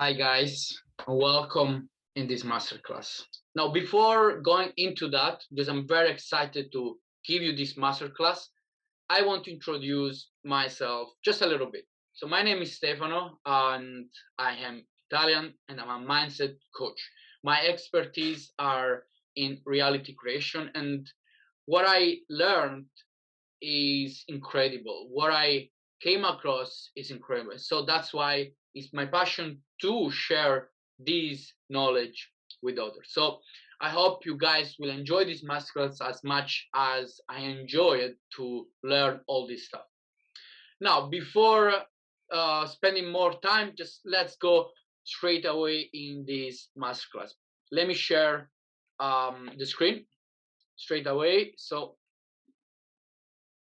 Hi guys, welcome in this masterclass. Now, before going into that, because I'm very excited to give you this masterclass, I want to introduce myself just a little bit. So my name is Stefano and I am Italian and I'm a mindset coach. My expertise are in reality creation, and what I learned is incredible. What I came across is incredible. So that's why it's my passion to share this knowledge with others. So I hope you guys will enjoy this masterclass as much as I enjoyed to learn all this stuff. Now, before spending more time, just let's go straight away in this masterclass. Let me share the screen straight away so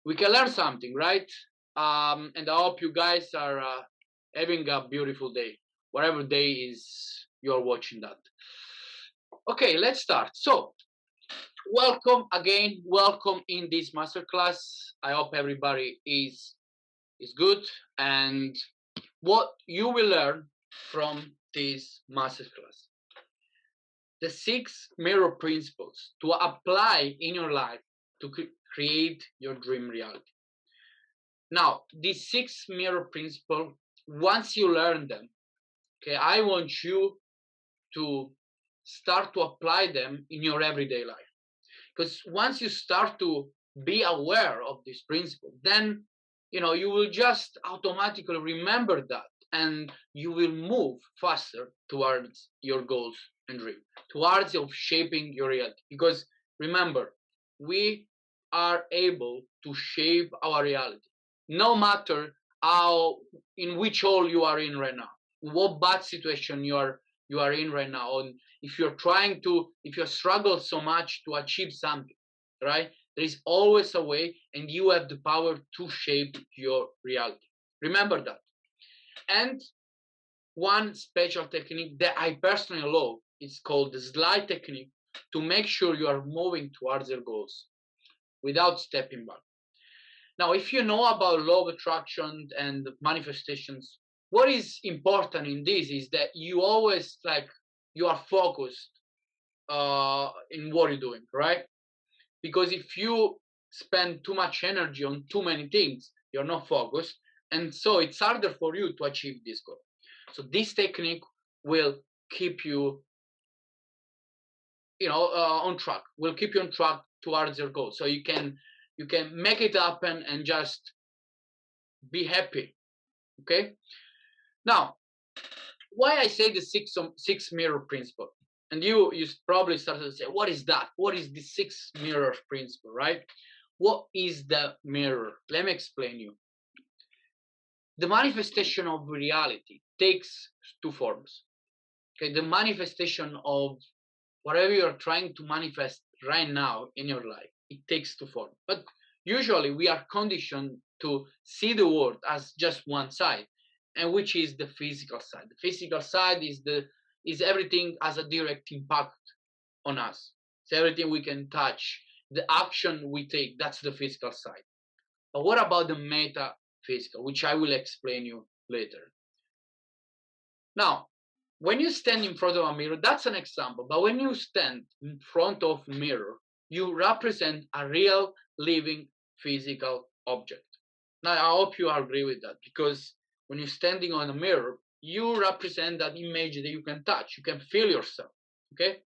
we can learn something, right? And I hope you guys are having a beautiful day, whatever day is you're watching that. Okay, let's start. So, welcome again. Welcome in this masterclass. I hope everybody is good, and what you will learn from this masterclass: the 6 mirror principles to apply in your life to create your dream reality. Now, these 6 mirror principles, once you learn them, okay, I want you to start to apply them in your everyday life. Because once you start to be aware of this principle, then you will just automatically remember that, and you will move faster towards your goals and dream, towards of shaping your reality. Because remember, we are able to shape our reality, no matter how, in which hole you are in right now, what bad situation you are in right now, and if you struggle so much to achieve something, right? There is always a way, and you have the power to shape your reality. Remember that. And one special technique that I personally love is called the slide technique, to make sure you are moving towards your goals without stepping back. Now, if you know about law of attraction and manifestations, what is important in this is that you always you are focused in what you're doing, right? Because if you spend too much energy on too many things, you're not focused, and so it's harder for you to achieve this goal. So this technique will keep you, on track. Will keep you on track towards your goal, so you can make it happen and just be happy. Okay. Now, why I say the six mirror principle, and you probably started to say, what is that? What is the 6 mirror principle, right? What is the mirror? Let me explain you. The manifestation of reality takes 2 forms. Okay, the manifestation of whatever you're trying to manifest right now in your life, it takes 2 forms. But usually we are conditioned to see the world as just one side, and which is the physical side. The physical side is everything as a direct impact on us. It's everything we can touch, the action we take. That's the physical side. But what about the metaphysical, which I will explain you later? Now, when you stand in front of a mirror, that's an example. But when you stand in front of a mirror, you represent a real, living, physical object. Now, I hope you agree with that, because when you're standing on a mirror, you represent that image that you can touch. You can feel yourself, okay?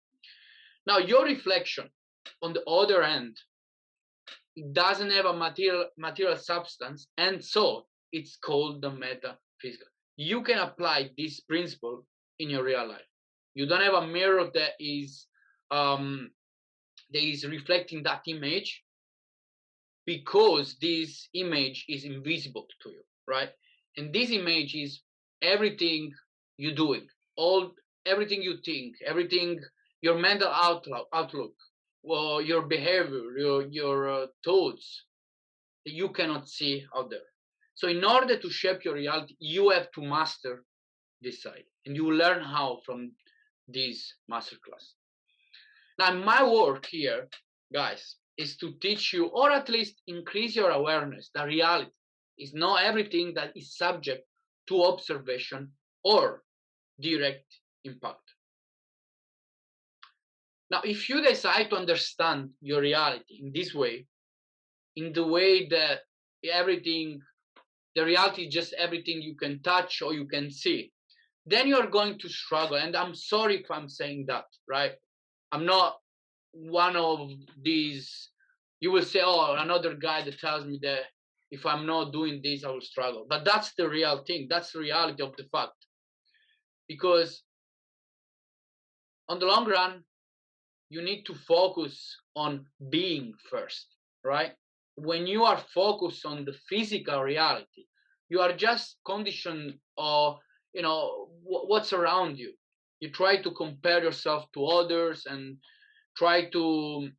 Now, your reflection, on the other end, it doesn't have a material substance, and so it's called the metaphysical. You can apply this principle in your real life. You don't have a mirror that is reflecting that image, because this image is invisible to you, right? And this image is everything you're doing, everything you think, everything, your mental outlook, well, your behavior, your thoughts that you cannot see out there. So in order to shape your reality, you have to master this side, and you will learn how from this masterclass. Now, my work here, guys, is to teach you, or at least increase your awareness that reality is not everything that is subject to observation or direct impact. Now, if you decide to understand your reality in this way, in the way that the reality is just everything you can touch or you can see, then you're going to struggle. And I'm sorry if I'm saying that, right? I'm not one of these. You will say, oh, another guy that tells me that if I'm not doing this, I will struggle. But that's the real thing. That's the reality of the fact. Because on the long run, you need to focus on being first, right? When you are focused on the physical reality, you are just conditioned or what's around you. You try to compare yourself to others and try to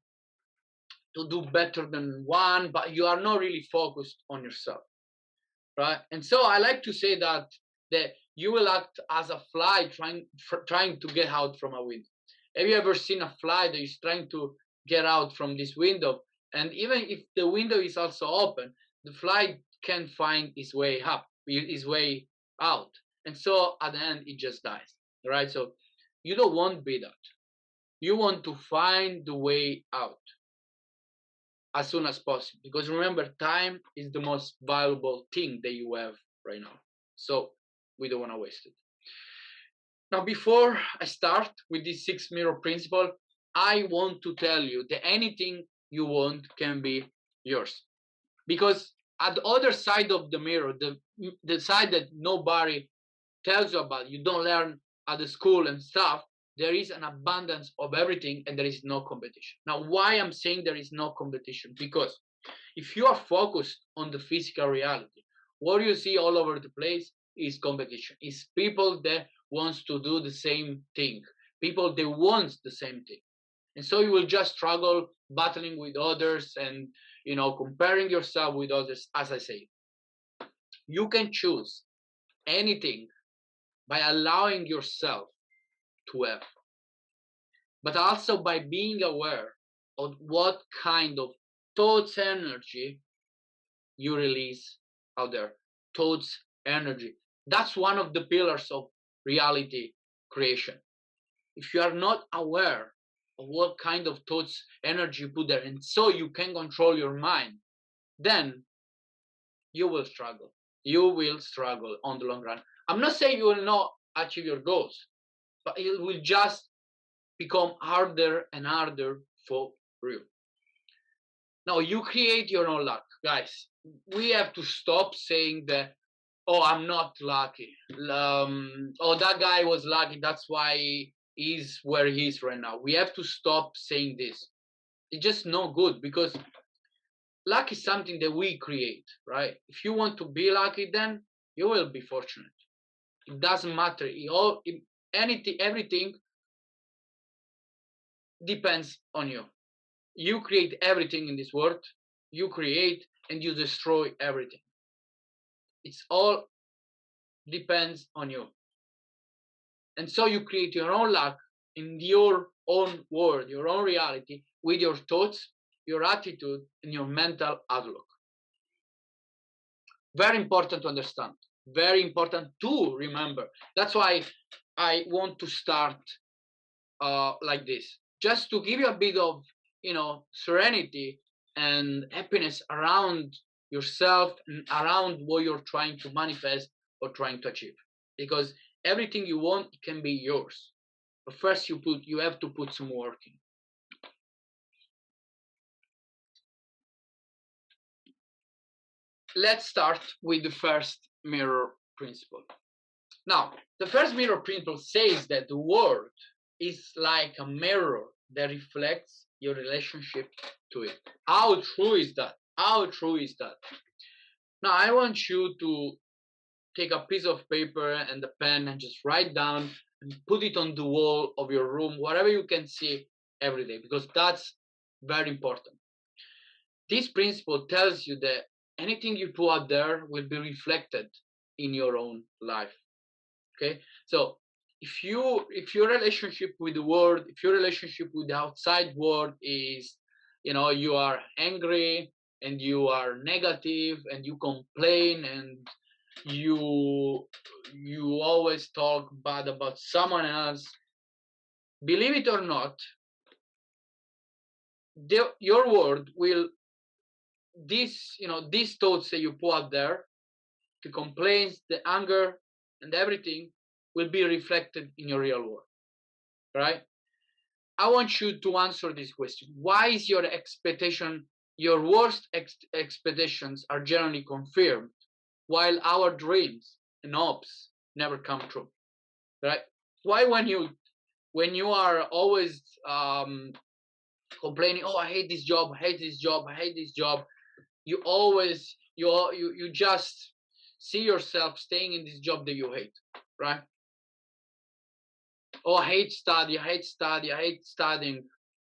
do better than one, but you are not really focused on yourself, right? And so I like to say that you will act as a fly trying to get out from a window. Have you ever seen a fly that is trying to get out from this window? And even if the window is also open, the fly can't find his way up, his way out. And so at the end, it just dies, right? So you don't want to be that. You want to find the way out as soon as possible. Because remember, time is the most valuable thing that you have right now. So we don't want to waste it. Now, before I start with this 6 mirror principle, I want to tell you that anything you want can be yours. Because at the other side of the mirror, the side that nobody tells you about, you don't learn at the school and stuff, there is an abundance of everything and there is no competition. Now, why I'm saying there is no competition? Because if you are focused on the physical reality, what you see all over the place is competition. It's people that wants to do the same thing, people that want the same thing. And so you will just struggle battling with others and comparing yourself with others. As I say, you can choose anything by allowing yourself to have, but also by being aware of what kind of thoughts energy you release out there. Thoughts energy, that's one of the pillars of reality creation. If you are not aware of what kind of thoughts energy you put there, and so you can control your mind, then you will struggle. You will struggle on the long run. I'm not saying you will not achieve your goals, but it will just become harder and harder for you. Now, you create your own luck, guys. We have to stop saying that, oh, I'm not lucky. Oh, that guy was lucky. That's why he's where he is right now. We have to stop saying this. It's just no good, because luck is something that we create, right? If you want to be lucky, then you will be fortunate. It doesn't matter. Everything depends on you. You create everything in this world. You create and you destroy everything. It's all depends on you. And so you create your own luck in your own world, your own reality, with your thoughts, your attitude, and your mental outlook. Very important to understand. Very important to remember. That's why I want to start like this, just to give you a bit of serenity and happiness around yourself and around what you're trying to manifest or trying to achieve. Because everything you want can be yours, but first you have to put some work in. Let's start with the first mirror principle. Now, the first mirror principle says that the world is like a mirror that reflects your relationship to it. How true is that? How true is that? Now, I want you to take a piece of paper and a pen and just write down and put it on the wall of your room, whatever you can see every day, because that's very important. This principle tells you that anything you put out there will be reflected in your own life. Okay, so if your relationship with the world, if your relationship with the outside world is, you are angry and you are negative and you complain and you always talk bad about someone else, believe it or not, your word will, these thoughts that you put out there, the complaints, the anger, and everything will be reflected in your real world, right? I want you to answer this question. Why is your expectation, your worst expectations are generally confirmed, while our dreams and hopes never come true, right? Why when you are always complaining, oh, I hate this job, I hate this job, I hate this job, you always you just see yourself staying in this job that you hate, right? Oh, I hate study, I hate study, I hate studying,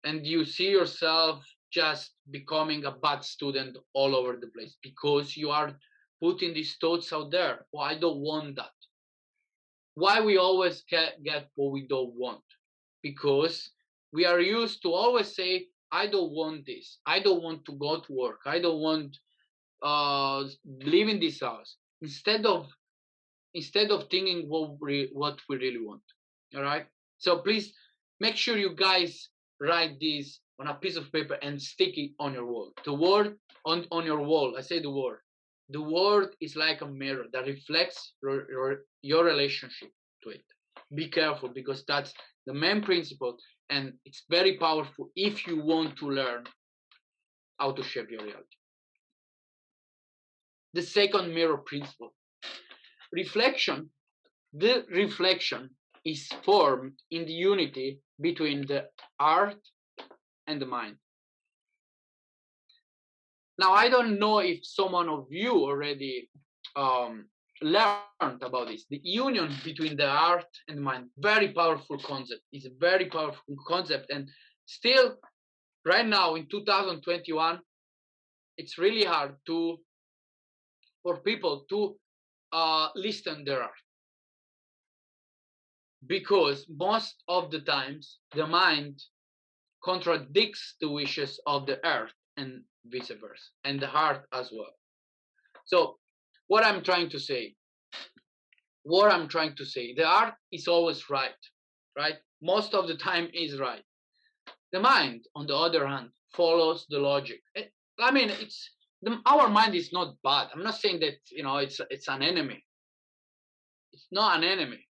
and you see yourself just becoming a bad student all over the place because you are putting these thoughts out there. Oh, I don't want that. Why we always get what we don't want? Because we are used to always say, I don't want this, I don't want to go to work, I don't want live in this house, instead of thinking what we really want. All right, so please make sure you guys write this on a piece of paper and stick it on your wall. The word on your wall, I say the word is like a mirror that reflects your relationship to it. Be careful, because that's the main principle, and it's very powerful if you want to learn how to shape your reality. The second mirror principle, reflection. The reflection is formed in the unity between the heart and the mind. Now, I don't know if someone of you already learned about this. The union between the heart and the mind, very powerful concept. It's a very powerful concept, and still, right now in 2021, it's really hard for people to listen their heart, because most of the times the mind contradicts the wishes of the earth and vice versa, and the heart as well. So what I'm trying to say, the heart is always right? Most of the time is right. The mind, on the other hand, follows the logic. I mean, our mind is not bad. I'm not saying that it's an enemy. It's not an enemy.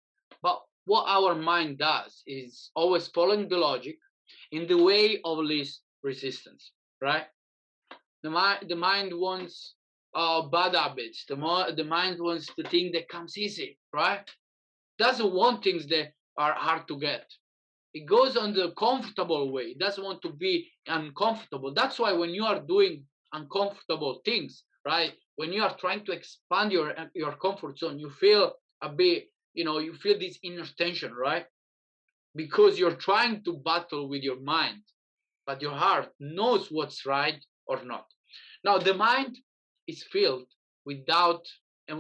But what our mind does is always following the logic in the way of least resistance, right? The mind wants bad habits. The mind wants the thing that comes easy, right? Doesn't want things that are hard to get. It goes on the comfortable way. It doesn't want to be uncomfortable. That's why when you are doing uncomfortable things, right? When you are trying to expand your comfort zone, you feel a bit, you feel this inner tension, right? Because you're trying to battle with your mind, but your heart knows what's right or not. Now, the mind is filled with doubt, and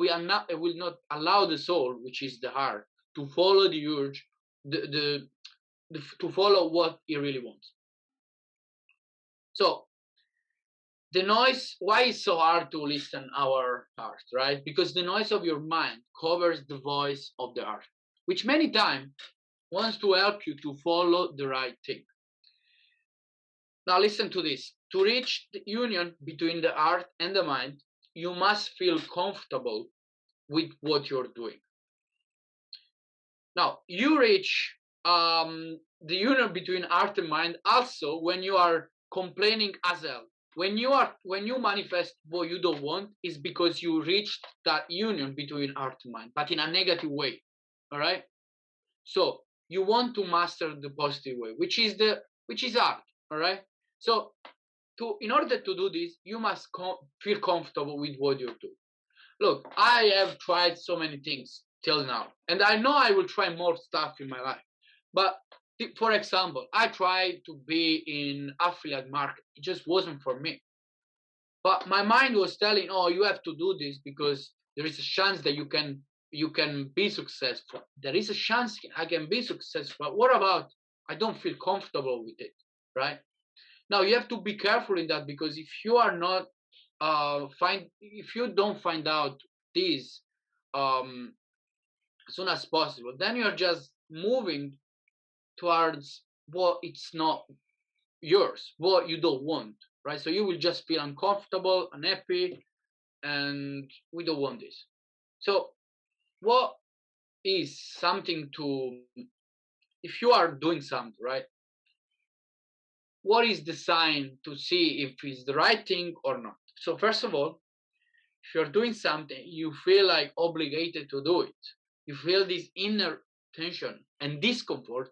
it will not allow the soul, which is the heart, to follow the urge, to follow what it really wants. So the noise, why is so hard to listen our heart, right? Because the noise of your mind covers the voice of the heart, which many times wants to help you to follow the right thing. Now listen to this. To reach the union between the heart and the mind, you must feel comfortable with what you're doing. Now, you reach the union between heart and mind also when you are complaining as well. When you manifest what you don't want, is because you reached that union between heart and mind, but in a negative way. All right. So you want to master the positive way, which is art. All right. So in order to do this, you must feel comfortable with what you do. Look, I have tried so many things till now, and I know I will try more stuff in my life. But for example, I tried to be in affiliate market. It just wasn't for me. But my mind was telling, oh, you have to do this because there is a chance that you can be successful. There is a chance I can be successful. But what about I don't feel comfortable with it, right? Now you have to be careful in that, because if you are not if you don't find out this as soon as possible, then you're just moving towards what it's not yours, what you don't want, right? So you will just feel uncomfortable, unhappy, and we don't want this. So what is something to, if you are doing something, right? What is the sign to see if it's the right thing or not? So first of all, if you're doing something, you feel like obligated to do it. You feel this inner tension and discomfort.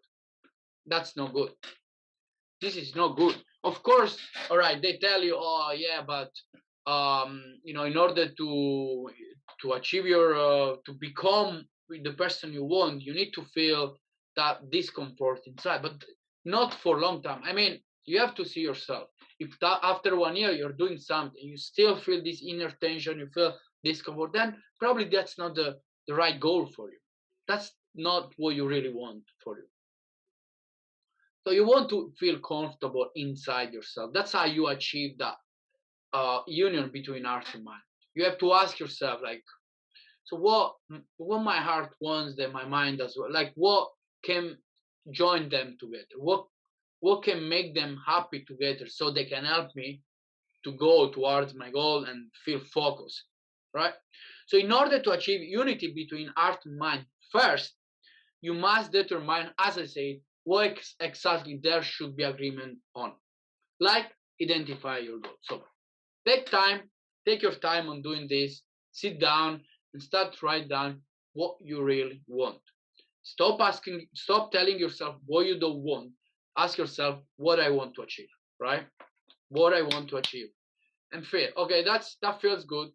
That's not good. This is not good. Of course, all right, they tell you, oh yeah, but in order to achieve your to become the person you want, you need to feel that discomfort inside, but not for a long time. I mean, you have to see yourself. If that, after 1 year you're doing something, you still feel this inner tension, you feel discomfort, then probably that's not the right goal for you. That's not what you really want for you. So you want to feel comfortable inside yourself. That's how you achieve that union between heart and mind. You have to ask yourself, like, so what my heart wants that my mind does well. Like, what can join them together? What can make them happy together so they can help me to go towards my goal and feel focused, right? So in order to achieve unity between heart and mind, first you must determine, as I said, what exactly there should be agreement on. Like, identify your goal. So take your time on doing this. Sit down and start to write down what you really want. Stop telling yourself what you don't want. Ask yourself what I want to achieve, right? What I want to achieve. And feel, okay, that feels good.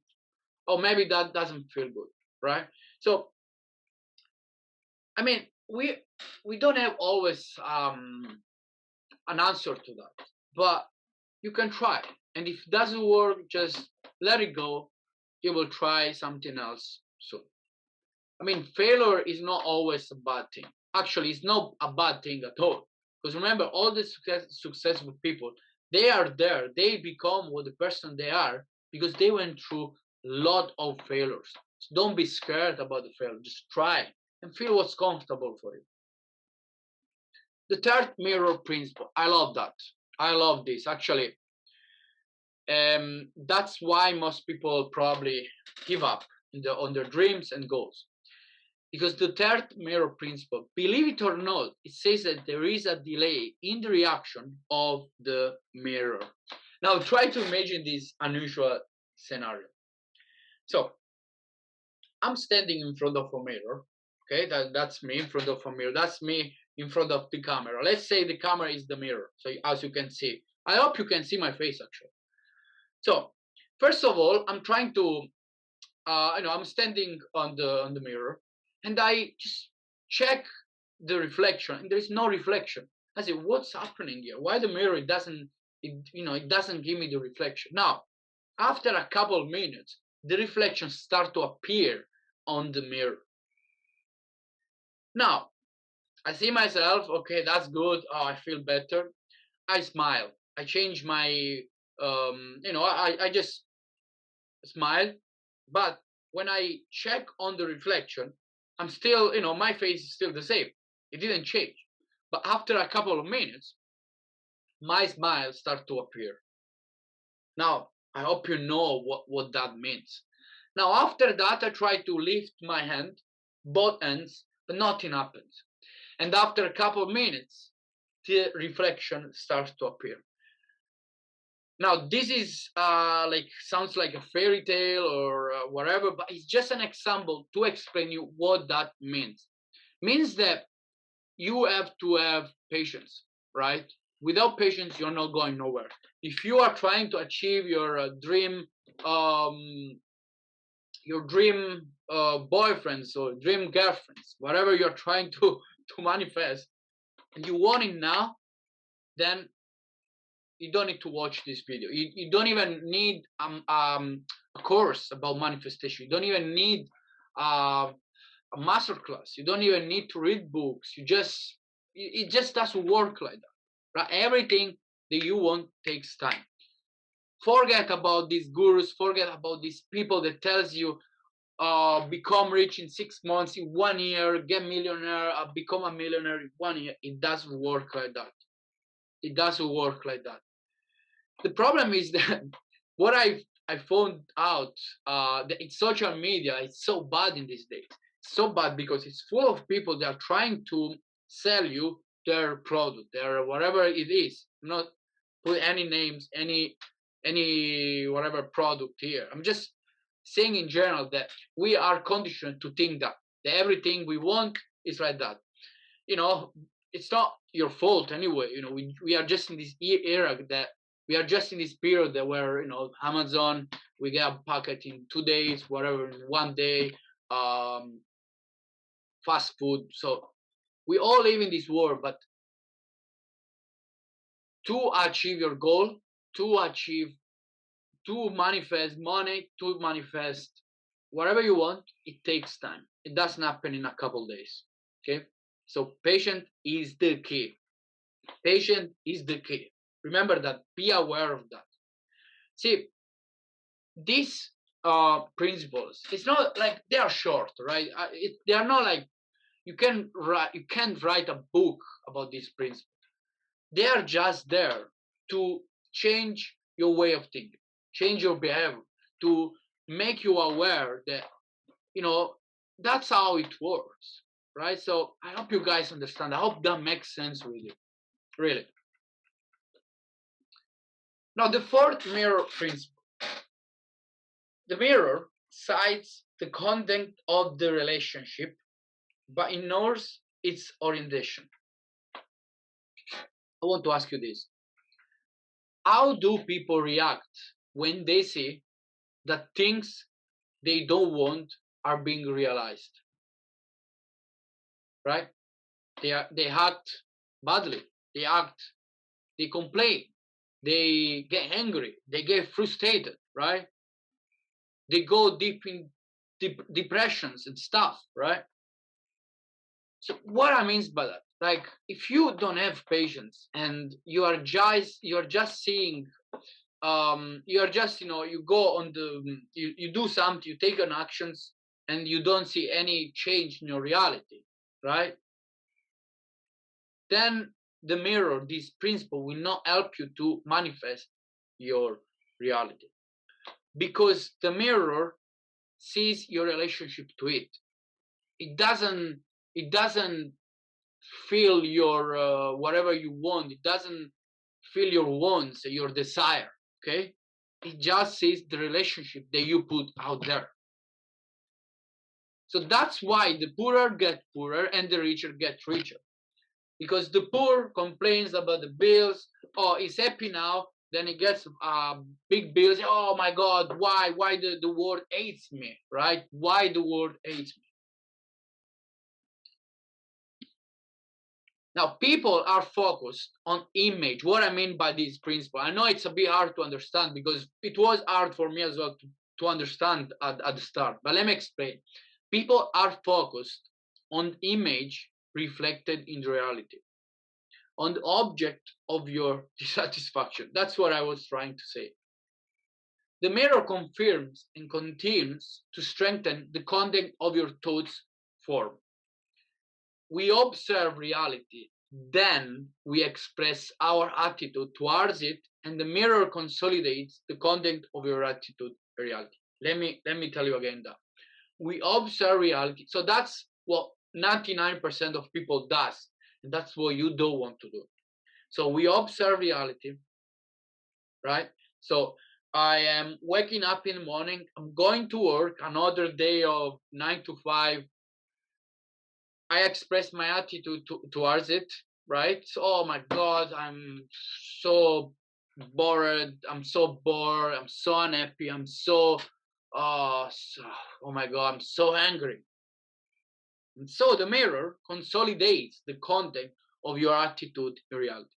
Or maybe that doesn't feel good, right? So, I mean, we don't have always an answer to that, but you can try. And if it doesn't work, just let it go. You will try something else soon. I mean, failure is not always a bad thing. Actually, it's not a bad thing at all. Because remember, all the successful people, they are there. They become what the person they are because they went through a lot of failures. So don't be scared about the failure. Just try and feel what's comfortable for you. The third mirror principle. I love that. I love this. Actually, that's why most people probably give up on their dreams and goals. Because the third mirror principle, believe it or not, it says that there is a delay in the reaction of the mirror. Now try to imagine this unusual scenario. So I'm standing in front of a mirror. Okay, that's me in front of a mirror. That's me in front of the camera. Let's say the camera is the mirror. So as you can see, I hope you can see my face actually. So first of all, I'm trying to, I'm standing on the mirror, and I just check the reflection, and there is no reflection. I say, what's happening here? Why the mirror it doesn't give me the reflection? Now, after a couple of minutes, the reflections start to appear on the mirror. Now, I see myself. Okay, that's good. Oh, I feel better. I smile. I change my, I just smile. But when I check on the reflection, I'm still, my face is still the same. It didn't change. But after a couple of minutes, my smile starts to appear. Now, I hope you know what that means. Now, after that, I try to lift my hand, both ends, but nothing happens. And after a couple of minutes, the reflection starts to appear. Now, this is sounds like a fairy tale or whatever, but it's just an example to explain you what that means. Means that you have to have patience, right? Without patience, you're not going nowhere. If you are trying to achieve your dream boyfriends or dream girlfriends, whatever you're trying to manifest, and you want it now, then you don't need to watch this video. You don't even need a course about manifestation. You don't even need a masterclass. You don't even need to read books. It just doesn't work like that. Right? Everything that you want takes time. Forget about these gurus. Forget about these people that tells you become rich in 6 months, in 1 year, get millionaire, become a millionaire in 1 year. It doesn't work like that. It doesn't work like that. The problem is that what I found out that in social media, it's so bad in these days. It's so bad because it's full of people that are trying to sell you their product, their whatever it is. I'm not put any names, any whatever product here. I'm just saying in general that we are conditioned to think that everything we want is like that. You know, it's not your fault anyway. You know, we are just in this era that we are just in this period that where, you know, Amazon, we get a packet in 2 days, whatever, in 1 day, fast food. So we all live in this world, but to achieve your goal, to achieve, to manifest money, to manifest whatever you want, it takes time. It doesn't happen in a couple days. Okay, so patient is the key. Patient is the key. Remember that. Be aware of that. See, these principles, it's not like they are short, right? They are not like you can't write a book about these principles. They are just there to change your way of thinking, change your behavior, to make you aware that, you know, that's how it works, right? So I hope you guys understand. I hope that makes sense with you, really. Now, the fourth mirror principle. The mirror cites the content of the relationship, but ignores its orientation. I want to ask you this. How do people react when they see that things they don't want are being realized? Right? They act badly. They complain. They get angry. They get frustrated, right? They go deep in depressions and stuff, right? So what I mean by that, like, if you don't have patience and you're just seeing, you're just, you know, you go on you do something, you take an actions, and you don't see any change in your reality, right? Then the mirror, this principle, will not help you to manifest your reality, because the mirror sees your relationship to it. It doesn't feel your whatever you want. It doesn't feel your wants, your desire. Okay, it just sees the relationship that you put out there. So that's why the poorer get poorer and the richer get richer, because the poor complains about the bills. Oh, he's happy now, then he gets big bills. Oh my God, why the world hates me, right? Why the world hates me? Now, people are focused on image. What I mean by this principle, I know it's a bit hard to understand, because it was hard for me as well to understand at the start, but let me explain. People are focused on image reflected in reality, on the object of your dissatisfaction. That's what I was trying to say. The mirror confirms and continues to strengthen the content of your thoughts form. We observe reality, then we express our attitude towards it, and the mirror consolidates the content of your attitude reality. Let me tell you again that. We observe reality. So that's what 99% of people does, and that's what you don't want to do. So we observe reality, right? So I am waking up in the morning, I'm going to work, another day of 9 to 5. I express my attitude towards it, right? So, oh my God, I'm so bored. I'm so bored. I'm so unhappy. I'm oh my God, I'm so angry. And so the mirror consolidates the content of your attitude in reality.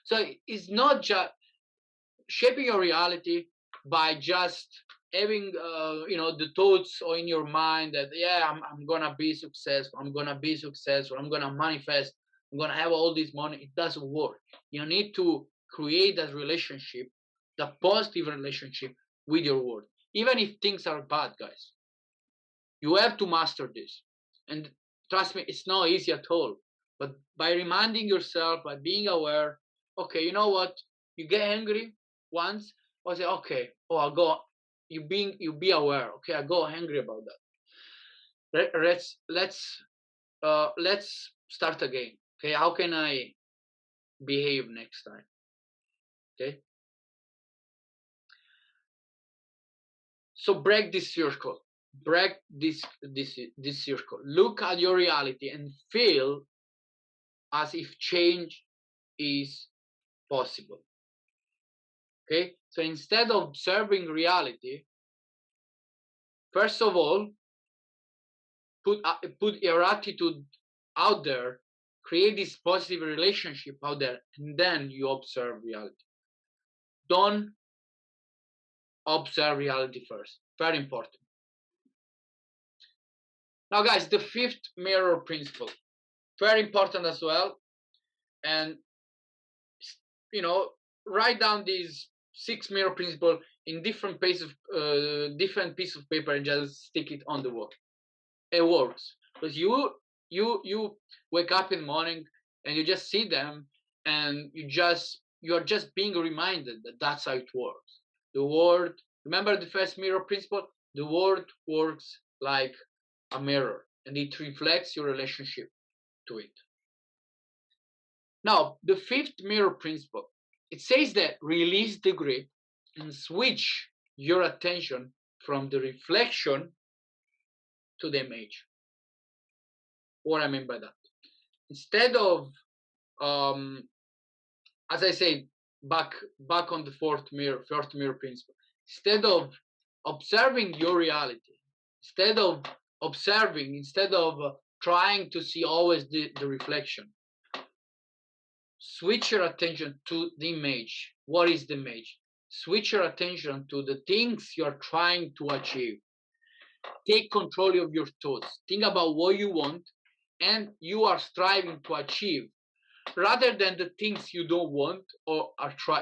So it's not just shaping your reality by just having the thoughts or in your mind that, yeah, I'm gonna be successful, I'm gonna manifest, I'm gonna have all this money. It doesn't work. You need to create that relationship, the positive relationship with your world, even if things are bad, guys. You have to master this. And trust me, it's not easy at all. But by reminding yourself, by being aware, okay, you know what? You get angry once, or say, okay, oh, I'll go. You be aware. Okay, I go angry about that. Let's start again. Okay, how can I behave next time? Okay, so break this circle. Break this circle. Look at your reality and feel as if change is possible. Okay, so instead of observing reality, first of all, put your attitude out there, create this positive relationship out there, and then you observe reality. Don't observe reality first. Very important. Now, guys, the fifth mirror principle, very important as well. And write down these 6 mirror principle in different piece of paper and just stick it on the wall. It works because you wake up in the morning and you just see them, and you're just being reminded that that's how it works. The world, remember the first mirror principle, the world works like a mirror and it reflects your relationship to it. Now, the fifth mirror principle, it says that release the grip and switch your attention from the reflection to the image. What I mean by that, instead of as I said, back on the first mirror principle, instead of observing your reality, instead of trying to see always the reflection, switch your attention to the image. What is the image? Switch your attention to the things you're trying to achieve. Take control of your thoughts. Think about what you want and you are striving to achieve, rather than the things you don't want or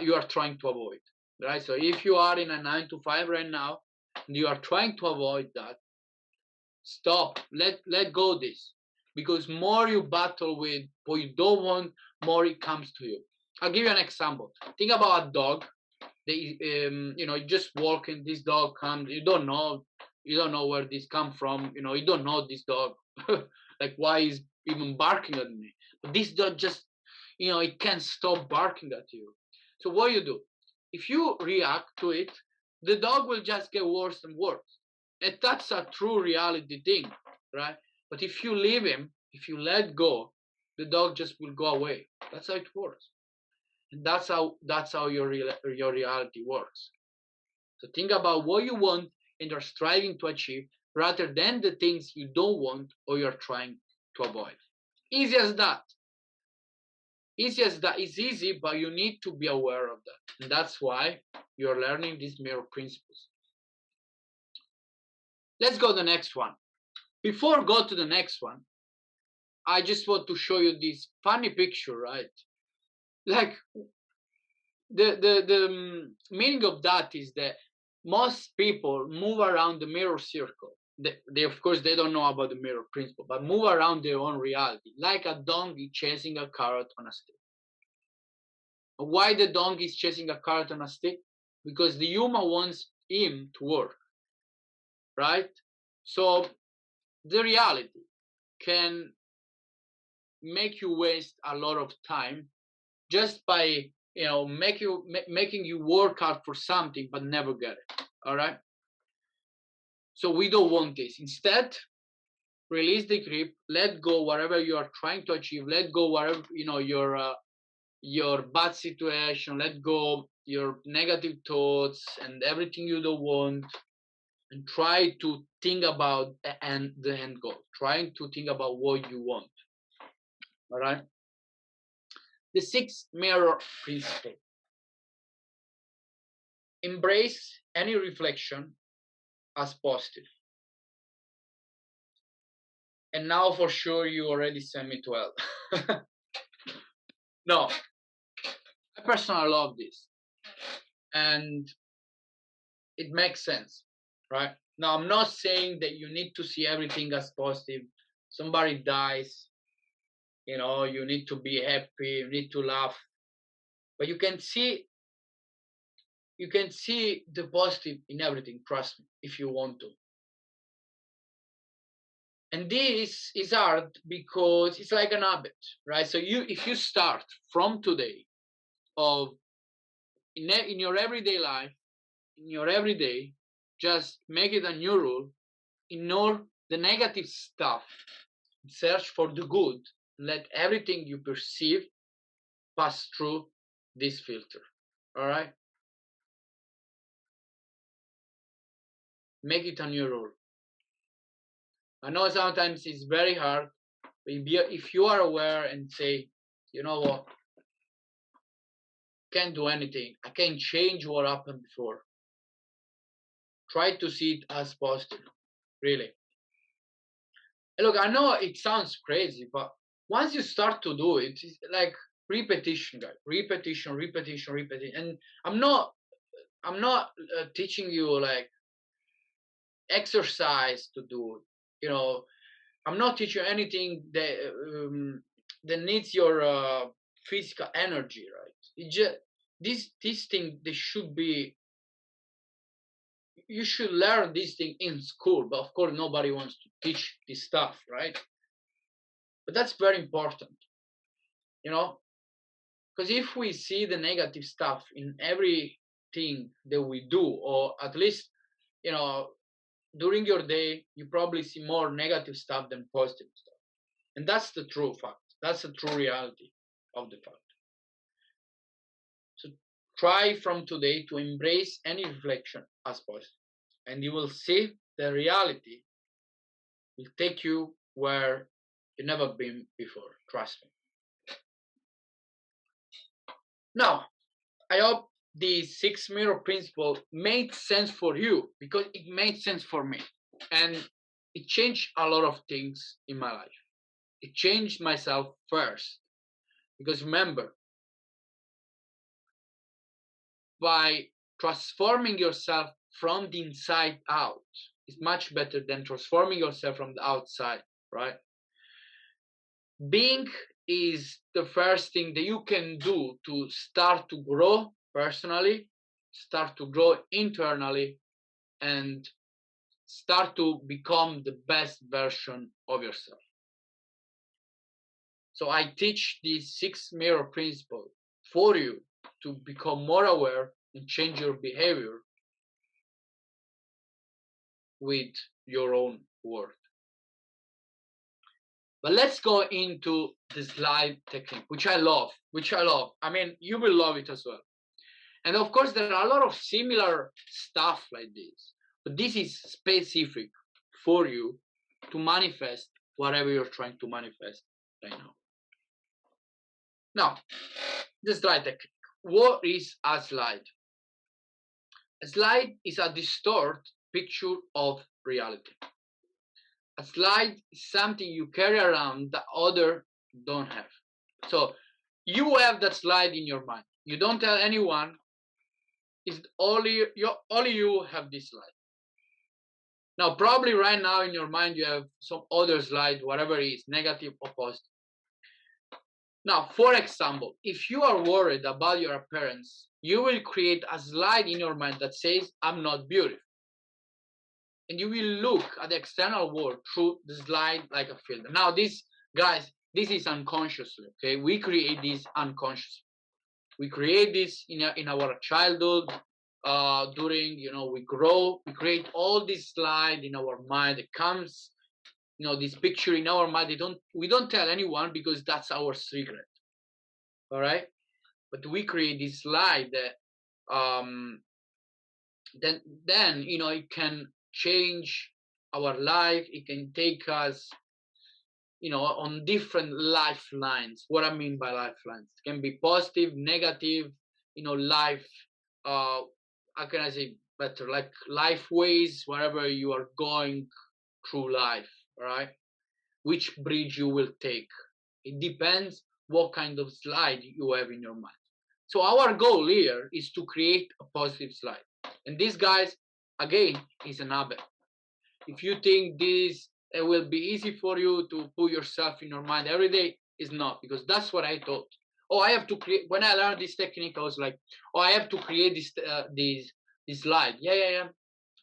you are trying to avoid. Right? So if you are in a 9 to 5 right now and you are trying to avoid that, stop. Let go this. Because more you battle with what you don't want, more it comes to you. I'll give you an example. Think about a dog. You just walking, this dog comes, you don't know where this come from, you don't know this dog, like why is even barking at me, but this dog just, it can't stop barking at you. So what you do, if you react to it, the dog will just get worse and worse, and that's a true reality thing, right? But if you leave him, if you let go, the dog just will go away. That's how it works. And that's how your reality works. So think about what you want and you're striving to achieve, rather than the things you don't want or you're trying to avoid. Easy as that. Easy as that. It's easy, but you need to be aware of that. And that's why you're learning these mirror principles. Let's go to the next one. Before I go to the next one, I just want to show you this funny picture, right? Like, the meaning of that is that most people move around the mirror circle. They of course they don't know about the mirror principle, but move around their own reality, like a donkey chasing a carrot on a stick. Why the donkey is chasing a carrot on a stick? Because the human wants him to work, right? So the reality can make you waste a lot of time just by making you work hard for something but never get it. All right, so we don't want this. Instead, release the grip, let go whatever you are trying to achieve, let go whatever your bad situation, let go your negative thoughts and everything you don't want, and try to think about the end goal, trying to think about what you want. All right, the sixth mirror principle: embrace any reflection as positive. And now for sure you already sent me 12. No, I personally love this. And it makes sense, right? Now, I'm not saying that you need to see everything as positive. Somebody dies, you need to be happy, you need to laugh, but you can see the positive in everything. Trust me, if you want to. And this is hard because it's like an habit, right? So if you start from today of in your everyday life, in your everyday, just make it a new rule: ignore the negative stuff, search for the good, let everything you perceive pass through this filter. All right, make it a new rule. I know sometimes it's very hard, but if you are aware and say, you know what, can't do anything, I can't change what happened before, try to see it as positive, really. And look, I know it sounds crazy, but once you start to do it, it's like repetition, guys. Repetition. And I'm not teaching you like exercise to do. I'm not teaching you anything that needs your physical energy, right? It just this thing, they should be. You should learn this thing in school, but of course nobody wants to teach this stuff, right? But that's very important, you know, because if we see the negative stuff in everything that we do, or at least, you know, during your day, you probably see more negative stuff than positive stuff. And that's the true fact. That's the true reality of the fact. So try from today to embrace any reflection as positive, and you will see the reality will take you where you've never been before. Trust me. Now, I hope the 6 mirror principle made sense for you, because it made sense for me. And it changed a lot of things in my life. It changed myself first. Because remember, by transforming yourself from the inside out is much better than transforming yourself from the outside, right? Being is the first thing that you can do to start to grow personally, start to grow internally, and start to become the best version of yourself. So I teach the 6 mirror principle for you to become more aware and change your behavior with your own work. But let's go into the slide technique, which I love. I mean, you will love it as well. And of course, there are a lot of similar stuff like this, but this is specific for you to manifest whatever you're trying to manifest right now. Now, the slide technique. What is a slide? A slide is a distorted picture of reality. A slide is something you carry around that others don't have. So you have that slide in your mind. You don't tell anyone. It's only you have this slide. Now, probably right now in your mind you have some other slide, whatever it is, negative or positive. Now, for example, if you are worried about your appearance, you will create a slide in your mind that says, I'm not beautiful. And you will look at the external world through the slide like a filter. Now, this, guys, this is unconsciously, okay? We create this unconsciously. We create this in our childhood, during, we grow, we create all this slide in our mind. It comes, this picture in our mind. We don't tell anyone because that's our secret. All right, but we create this slide that then it can change our life. It can take us on different lifelines. What I mean by lifelines, it can be positive, negative, life, how can I say better, like life ways, wherever you are going through life. All right, which bridge you will take, it depends what kind of slide you have in your mind. So our goal here is to create a positive slide. And this, guys, again, is an habit. If you think this it will be easy for you to put yourself in your mind every day, it's not, because that's what I thought. Oh, I have to create. When I learned this technique, I was like, oh, I have to create this slide. Yeah.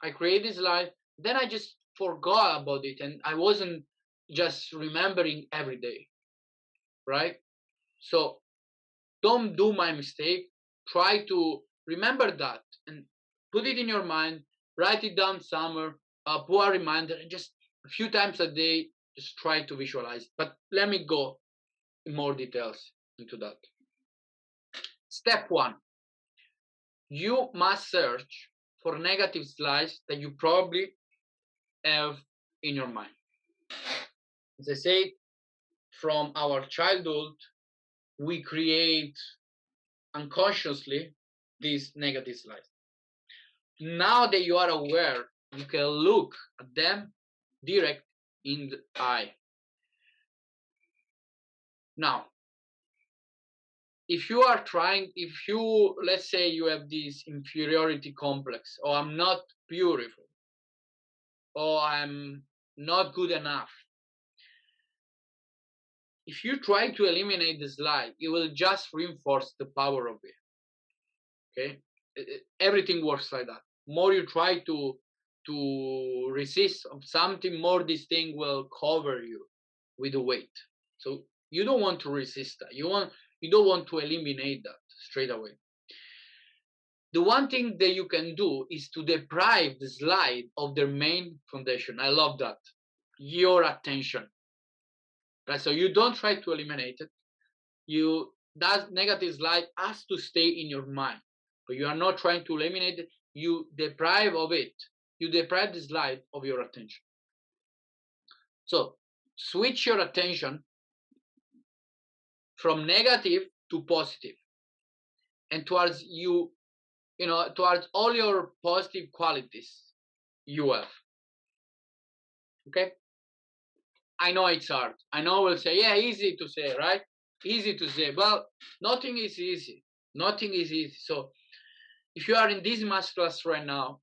I create this slide. Then I just forgot about it, and I wasn't just remembering every day, right? So don't do my mistake. Try to remember that and put it in your mind. Write it down somewhere. Put a reminder, and just a few times a day, just try to visualize. But let me go in more details into that. Step one: you must search for negative slides that you probably have in your mind. As I said, from our childhood, we create unconsciously these negative slides. Now that you are aware, you can look at them direct in the eye. Now, if you, let's say you have this inferiority complex, or I'm not beautiful, or I'm not good enough, if you try to eliminate the slide, it will just reinforce the power of it. Okay, everything works like that. More you try to resist of something, more this thing will cover you with the weight. So you don't want to resist that. You don't want to eliminate that straight away. The one thing that you can do is to deprive the slide of their main foundation. I love that. Your attention. Right? So you don't try to eliminate it. That negative slide has to stay in your mind, but you are not trying to eliminate it. You deprive of it. You deprive the slide of your attention. So switch your attention from negative to positive, and towards towards all your positive qualities you have. Okay? I know it's hard. I know we'll say, yeah, easy to say, right? Easy to say. Well, nothing is easy. Nothing is easy. So if you are in this masterclass right now,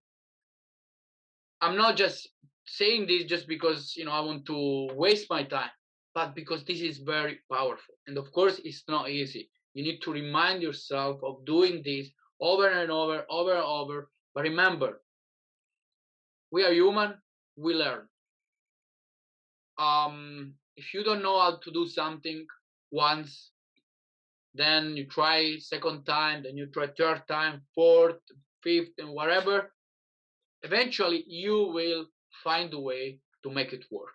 I'm not just saying this just because I want to waste my time, but because this is very powerful. And of course, it's not easy. You need to remind yourself of doing this over and over, over and over. But remember, we are human. We learn. If you don't know how to do something once, then you try second time, then you try third time, fourth, fifth, and whatever. Eventually, you will find a way to make it work.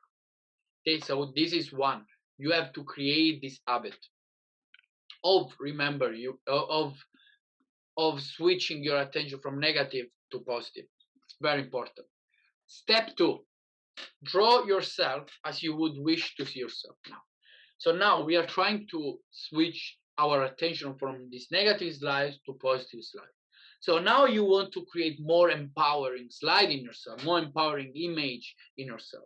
Okay, so this is one. You have to create this habit of of switching your attention from negative to positive. It's very important. Step two: draw yourself as you would wish to see yourself now. So now we are trying to switch our attention from these negative slides to positive slides. So now you want to create more empowering slide in yourself, more empowering image in yourself.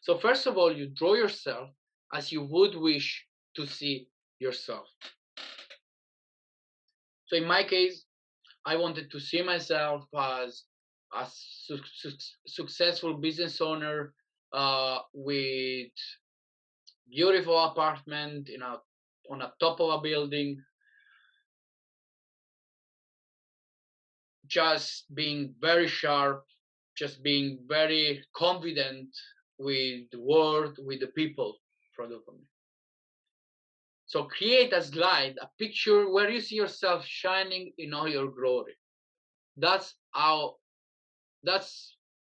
So first of all, you draw yourself as you would wish to see yourself. So in my case, I wanted to see myself as a successful business owner with beautiful apartment on a top of a building, just being very sharp, just being very confident with the world, with the people in front of me. So create a slide, a picture where you see yourself shining in all your glory. That's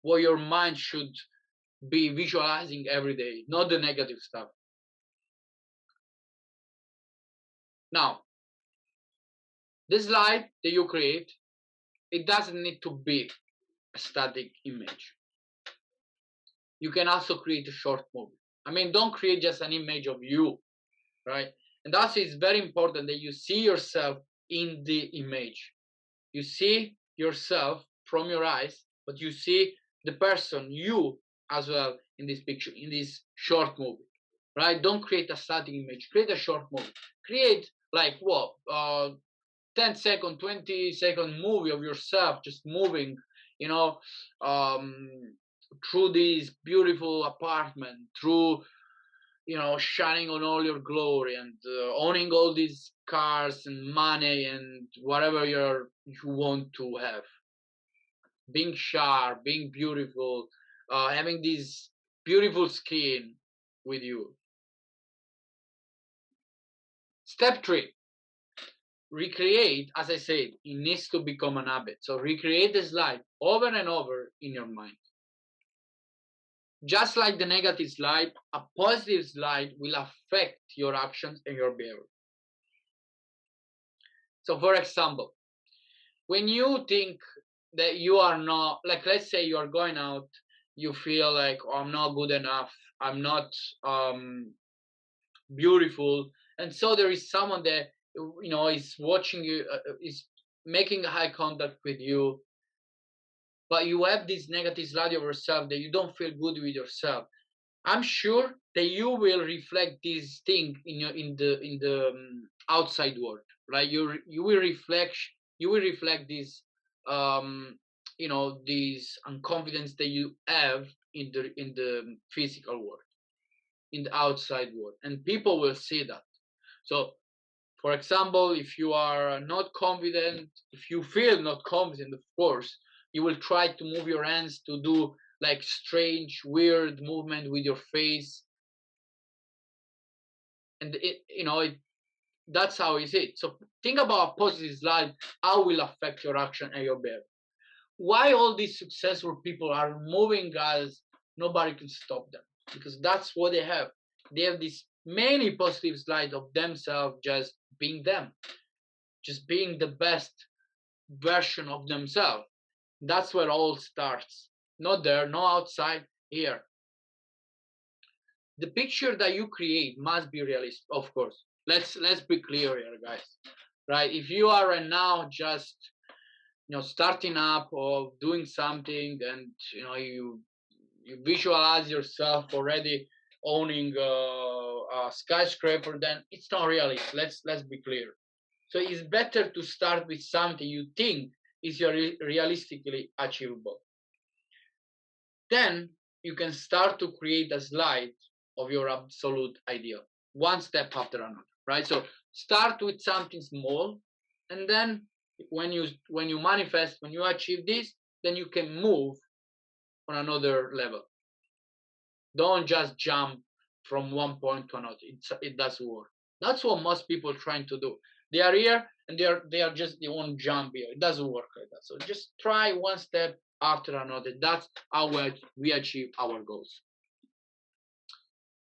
what your mind should be visualizing every day, not the negative stuff. Now, the slide that you create, it doesn't need to be a static image. You can also create a short movie. I mean, don't create just an image of you, right? And also, it's very important that you see yourself in the image. You see yourself from your eyes, but you see the person, you as well, in this picture, in this short movie, right? Don't create a static image. Create a short movie. Create like 10-second, 20-second movie of yourself just moving, through this beautiful apartment, through, you know, shining on all your glory, and owning all these cars and money and whatever you want to have, being sharp, being beautiful, having this beautiful skin with you. Step 3, recreate. As I said, it needs to become an habit. So recreate the slide over and over in your mind. Just like the negative slide, a positive slide will affect your actions and your behavior. So for example, when you think that you are not, like, let's say you are going out, you feel like, oh, I'm not good enough, I'm not beautiful, and so there is someone that, you know, is watching you, is making eye contact with you, but you have this negative slide of yourself that you don't feel good with yourself. I'm sure that you will reflect this thing in the outside world, right? You will reflect this, you know, this unconfidence that you have in the physical world, in the outside world, and people will see that. So, for example, if you are not confident, if you feel not confident, of course, you will try to move your hands to do like strange, weird movement with your face, and that's how is it. So think about a positive slide, how will affect your action and your behavior. Why all these successful people are moving as nobody can stop them? Because that's what they have. They have this many positive slides of themselves just being them, just being the best version of themselves. That's where all starts. Not there, not outside, here. The picture that you create must be realistic, of course. Let's be clear here, guys. Right? If you are right now just, you know, starting up or doing something, and you know, you visualize yourself already owning a skyscraper, then it's not realistic. Let's be clear. So it's better to start with something you think is realistically achievable. Then you can start to create a slide of your absolute ideal, one step after another, right? So start with something small, and then when you manifest, when you achieve this, then you can move on another level. Don't just jump from one point to another. It doesn't work. That's what most people are trying to do. They are here and they won't jump here. It doesn't work like that. So just try one step after another. That's how we achieve our goals.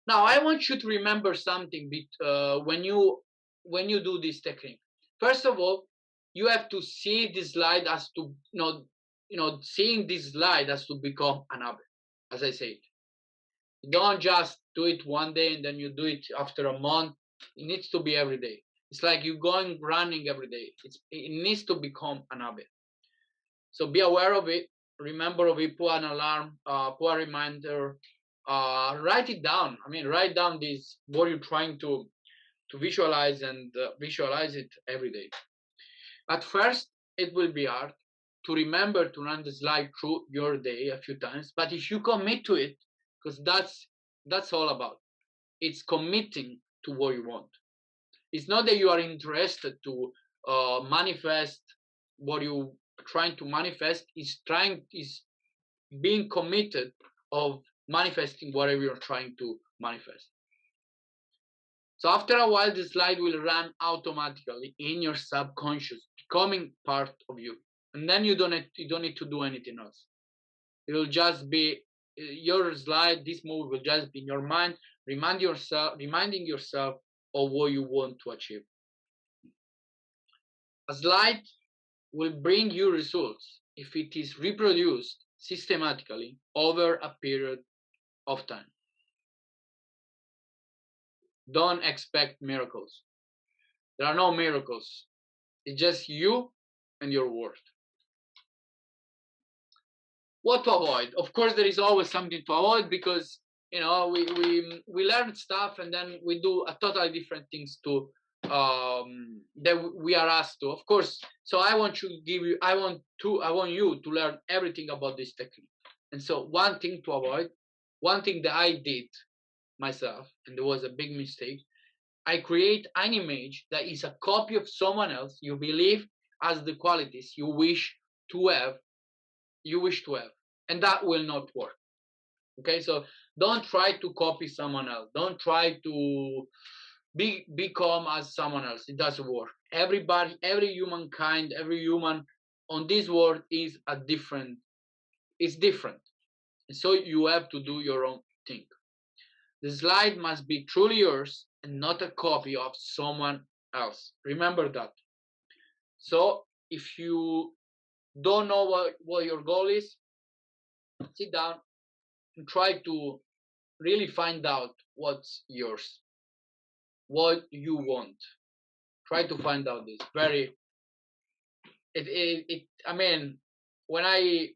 Now I want you to remember something when you do this technique. First of all, you have to see this slide as to seeing this slide as to become an habit, as I said. Don't just do it one day and then you do it after a month. It needs to be every day. It's like you going running every day. It needs to become an habit. So be aware of it. Remember of it. Put an alarm. Put a reminder. Write it down. I mean, write down this what you're trying to visualize, and visualize it every day. At first, it will be hard to remember to run the slide through your day a few times. But if you commit to it, because that's all about. It's committing to what you want. It's not that you are interested to manifest what you are trying to manifest. Is being committed of manifesting whatever you're trying to manifest. So after a while, the slide will run automatically in your subconscious, becoming part of you, and then you don't need to do anything else. It will just be your slide. This move will just be in your mind, reminding yourself of what you want to achieve. A slide will bring you results if it is reproduced systematically over a period of time. Don't expect miracles. There are no miracles. It's just you and your worth. What to avoid? Of course, there is always something to avoid, because we learn stuff and then we do a totally different things to that we are asked to. Of course, so I want you to learn everything about this technique, And so one thing to avoid, one thing that I did myself, and it was a big mistake, I create an image that is a copy of someone else you believe has the qualities you wish to have, and that will not work. Okay, so don't try to copy someone else. Don't try to become as someone else. It doesn't work. Everybody, every humankind, every human on this world is different. So you have to do your own thing. The slide must be truly yours and not a copy of someone else. Remember that. So if you don't know what your goal is, sit down and try to really find out what's yours, what you want. Try to find out this. I mean, when I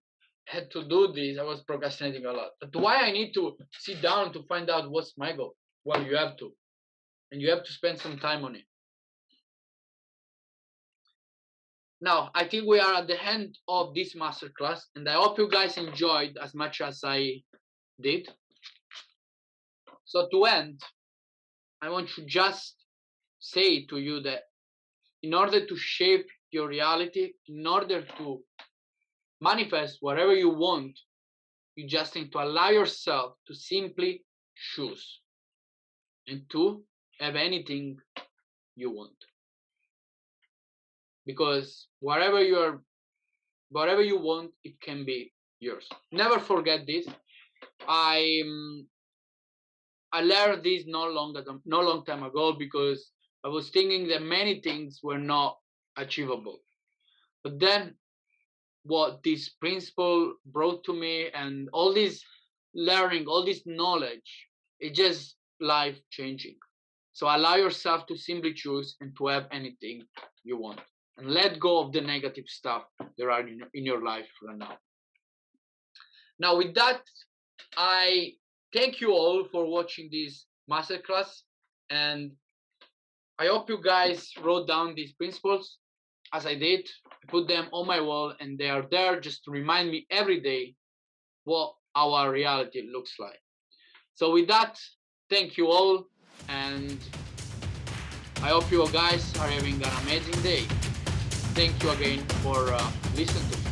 had to do this, I was procrastinating a lot. But why I need to sit down to find out what's my goal? Well, you have to. And you have to spend some time on it. Now, I think we are at the end of this masterclass, and I hope you guys enjoyed as much as I did. So to end, I want to just say to you that in order to shape your reality, in order to manifest whatever you want, you just need to allow yourself to simply choose and to have anything you want. Because whatever you want, it can be yours. Never forget this. I learned this no long time ago, because I was thinking that many things were not achievable. But then what this principle brought to me, and all this learning, all this knowledge, it's just life changing. So allow yourself to simply choose and to have anything you want, and let go of the negative stuff there are in your life right now. Now with that, I thank you all for watching this masterclass, and I hope you guys wrote down these principles as I did. I put them on my wall, and they are there just to remind me every day what our reality looks like. So with that, thank you all, and I hope you guys are having an amazing day. Thank you again for listening to me.